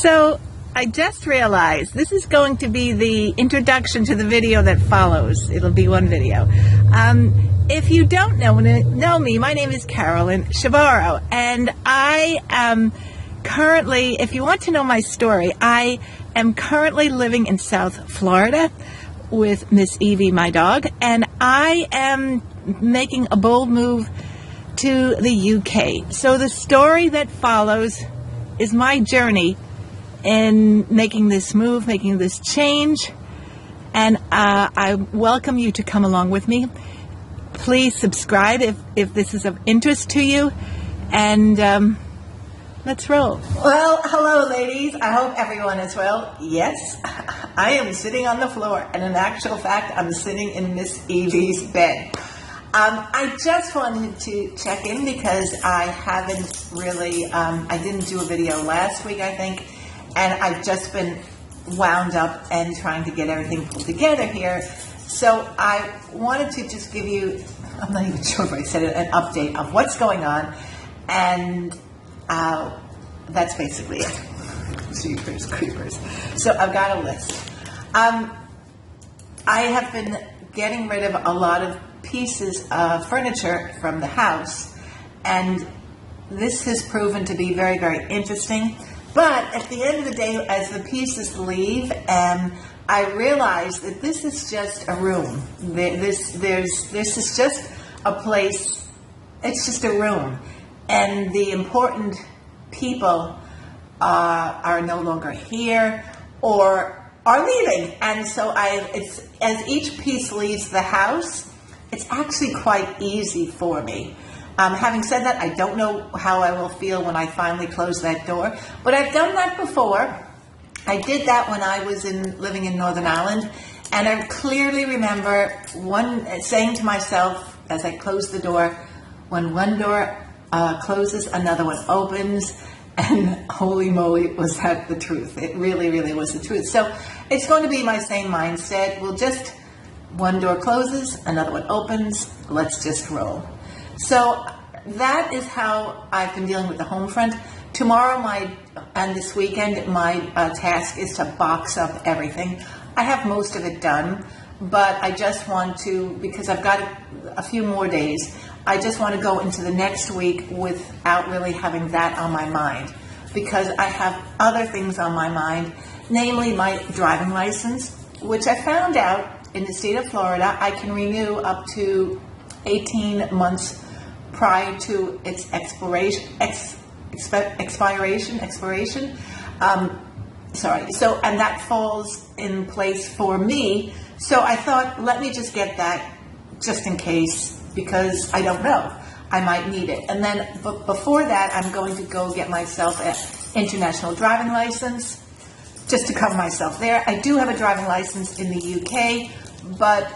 So I just realized this is going to be the introduction to the video that follows. It'll be one video. If you don't know me, my name is Carolyn Chebaro, and I am currently, if you want to know my story, I am currently living in South Florida with Miss Evie, my dog, and I am making a bold move to the UK. So the story that follows is my journey in making this move, making this change, and I welcome you to come along with me. Please subscribe if this is of interest to you, and let's roll. Well, hello ladies, I hope everyone is well. Yes, I am sitting on the floor, and in actual fact I'm sitting in Miss Evie's bed. I just wanted to check in because I haven't really, I didn't do a video last week, I think, and I've just been wound up and trying to get everything pulled together here. So I wanted to just give you, I'm not even sure if I said it, an update of what's going on, and that's basically it. Jeepers creepers. So I've got a list. I have been getting rid of a lot of pieces of furniture from the house, and this has proven to be very, very interesting. But at the end of the day, as the pieces leave, I realize that this is just a room. This is just a place. It's just a room, and the important people are no longer here or are leaving. And so it's as each piece leaves the house, it's actually quite easy for me. Having said that, I don't know how I will feel when I finally close that door, but I've done that before. I did that when I was living in Northern Ireland, and I clearly remember saying to myself as I closed the door, when one door closes, another one opens, and holy moly, was that the truth. It really, really was the truth. So it's going to be my same mindset. We'll just, one door closes, another one opens, let's just roll. So that is how I've been dealing with the home front. Tomorrow and this weekend, my task is to box up everything. I have most of it done, but I just want to, because I've got a few more days, I just want to go into the next week without really having that on my mind, because I have other things on my mind, namely my driving license, which I found out in the state of Florida, I can renew up to 18 months prior to its expiration. So, and that falls in place for me. So I thought, let me just get that just in case, because I don't know, I might need it. And then before that, I'm going to go get myself an international driving license, just to cover myself there. I do have a driving license in the UK, but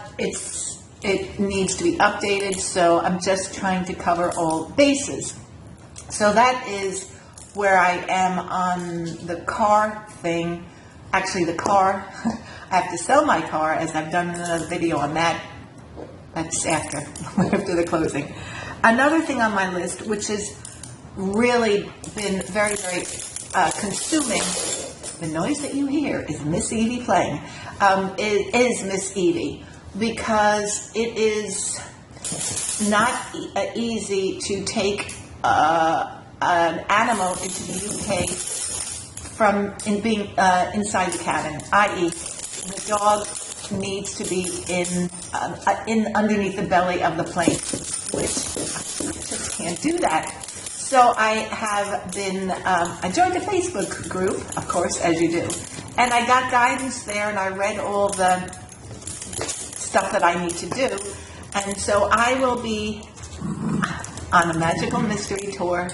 it needs to be updated, so I'm just trying to cover all bases. So that is where I am on the car thing. Actually, the car, I have to sell my car, as I've done another video on that. That's after the closing. Another thing on my list, which has really been very, very consuming, the noise that you hear is Miss Evie playing, is Miss Evie, because it is not easy to take an animal into the UK from being inside the cabin, i.e. the dog needs to be in underneath the belly of the plane, which I just can't do that. So I have been, I joined a Facebook group, of course, as you do, and I got guidance there, and I read all the stuff that I need to do, and so I will be on a magical mystery tour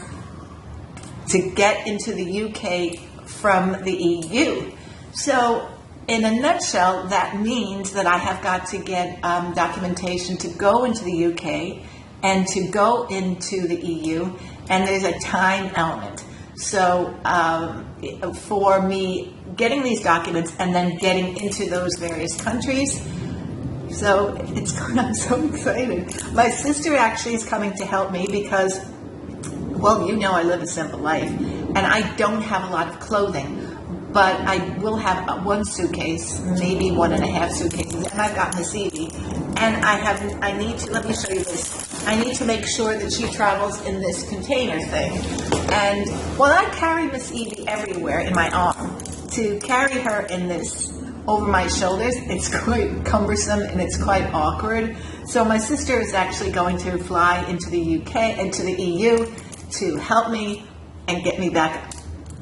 to get into the UK from the EU. So in a nutshell, that means that I have got to get documentation to go into the UK and to go into the EU, and there's a time element. So for me getting these documents and then getting into those various countries, so I'm so excited. My sister actually is coming to help me because, well, you know I live a simple life, and I don't have a lot of clothing. but I will have one suitcase, maybe 1.5 suitcases, and I've got Miss Evie, and I need to, let me show you this, I need to make sure that she travels in this container thing, and while I carry Miss Evie everywhere in my arm, to carry her in this over my shoulders, it's quite cumbersome and it's quite awkward. So my sister is actually going to fly into the UK, into the EU, to help me and get me back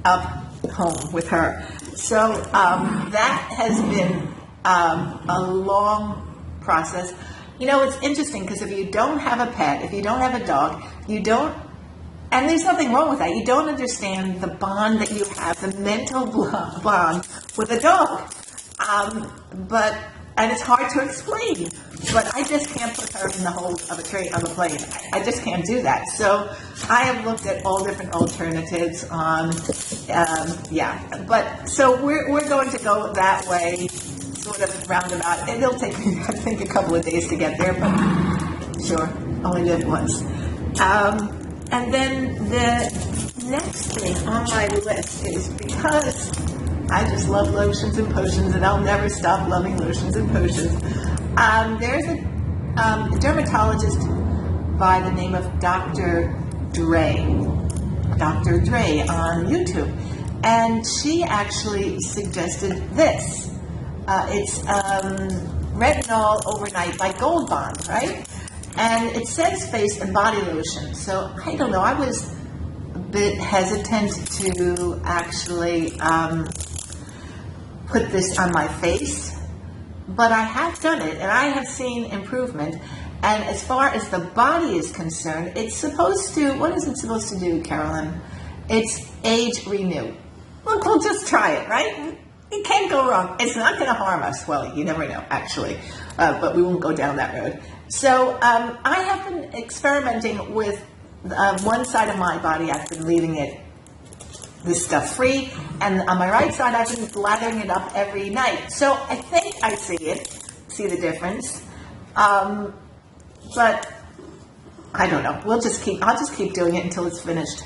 up home with her. So that has been a long process. You know, it's interesting because if you don't have a pet, if you don't have a dog, you don't, and there's nothing wrong with that, you don't understand the bond that you have, the mental bond with a dog. And it's hard to explain, but I just can't put her in the hold of a train, of a plane. I just can't do that. So I have looked at all different alternatives on, but so we're going to go that way, sort of roundabout. It'll take me, I think, a couple of days to get there, but sure, only live once. And then the next thing on my list is, because I just love lotions and potions, and I'll never stop loving lotions and potions. There's a dermatologist by the name of Dr. Dre on YouTube, and she actually suggested this. It's retinol overnight by Gold Bond, right? And it says face and body lotion. So I don't know, I was a bit hesitant to actually put this on my face, but I have done it and I have seen improvement. And as far as the body is concerned, it's supposed to, what is it supposed to do, Carolyn? It's age renew. Look, we'll just try it, right? It can't go wrong. It's not going to harm us. Well, you never know, actually, but we won't go down that road. So I have been experimenting with one side of my body. I've been leaving it this stuff free, and on my right side I've been lathering it up every night. So I think I see the difference, but I don't know. I'll just keep doing it until it's finished.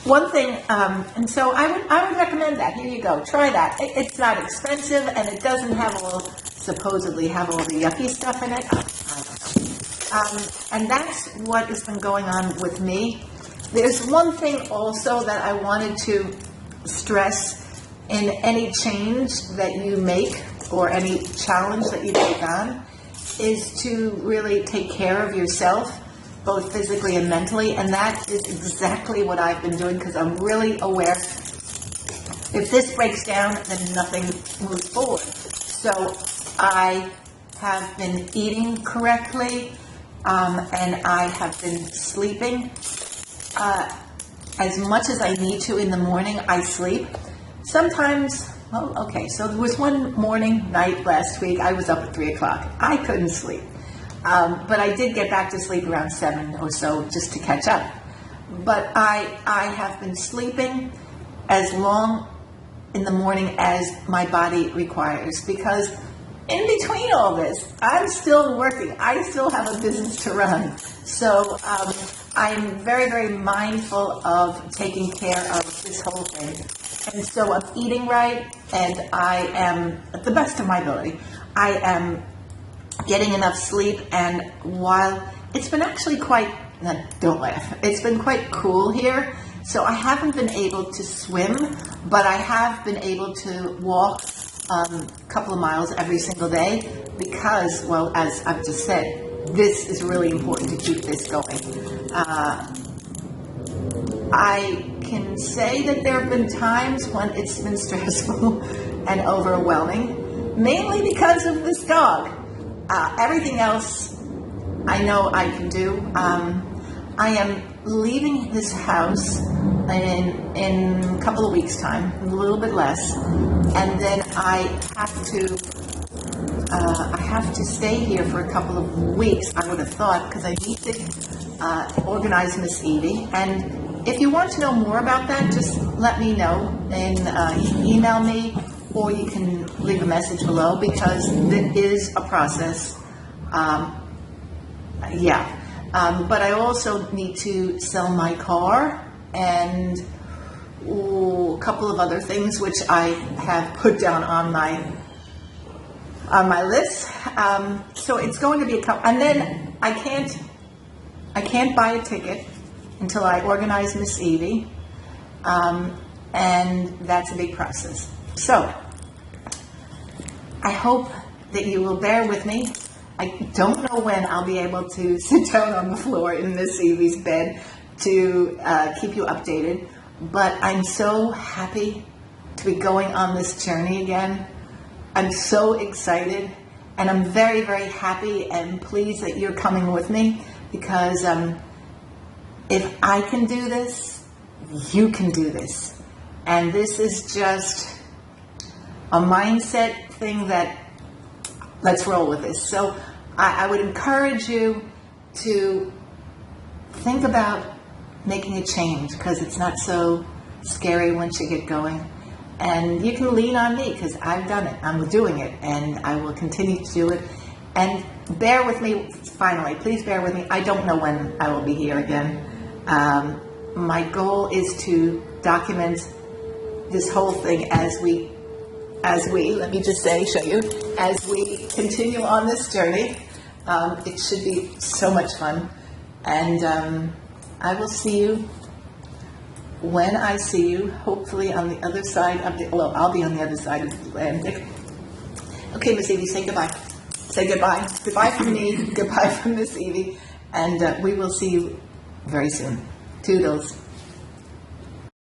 One thing, and so I would recommend that. Here you go, try that. It's not expensive, and it doesn't have supposedly have all the yucky stuff in it. And that's what has been going on with me. There's one thing also that I wanted to stress in any change that you make or any challenge that you take on, is to really take care of yourself, both physically and mentally. And that is exactly what I've been doing, because I'm really aware if this breaks down, then nothing moves forward. So I have been eating correctly, and I have been sleeping as much as I need to in the morning. I sleep. Sometimes, so there was one night last week, I was up at 3 o'clock. I couldn't sleep. But I did get back to sleep around 7 or so just to catch up. But I have been sleeping as long in the morning as my body requires, because in between all this, I'm still working. I still have a business to run. So I'm very, very mindful of taking care of this whole thing. And so I'm eating right, and I am, at the best of my ability, I am getting enough sleep. And while it's been actually don't laugh, it's been quite cool here. So I haven't been able to swim, but I have been able to walk a couple of miles every single day, because, well, as I've just said, this is really important to keep this going. I can say that there have been times when it's been stressful and overwhelming, mainly because of this dog. Everything else I know I can do. I am leaving this house in a couple of weeks' time, a little bit less, and then I have to stay here for a couple of weeks, I would have thought, because I need to organize Miss Evie. And if you want to know more about that, just let me know, and you can email me, or you can leave a message below, because it is a process. But I also need to sell my car, and a couple of other things which I have put down on my list. So it's going to be a couple, and then I can't buy a ticket until I organize Miss Evie, and that's a big process. So I hope that you will bear with me. I don't know when I'll be able to sit down on the floor in Miss Evie's bed to keep you updated, but I'm so happy to be going on this journey again. I'm so excited, and I'm very, very happy and pleased that you're coming with me, because if I can do this, you can do this. And this is just a mindset thing that, let's roll with this. So I would encourage you to think about making a change, because it's not so scary once you get going. And you can lean on me, because I've done it. I'm doing it, and I will continue to do it. And bear with me, finally, please bear with me. I don't know when I will be here again. My goal is to document this whole thing as we, let me just say, show you, as we continue on this journey. It should be so much fun. And I will see you when I see you, hopefully on the other side of the, well, I'll be on the other side of the Atlantic. Okay, Miss Evie, say goodbye. Say goodbye. Goodbye from me, goodbye from Miss Evie, and we will see you very soon. Toodles.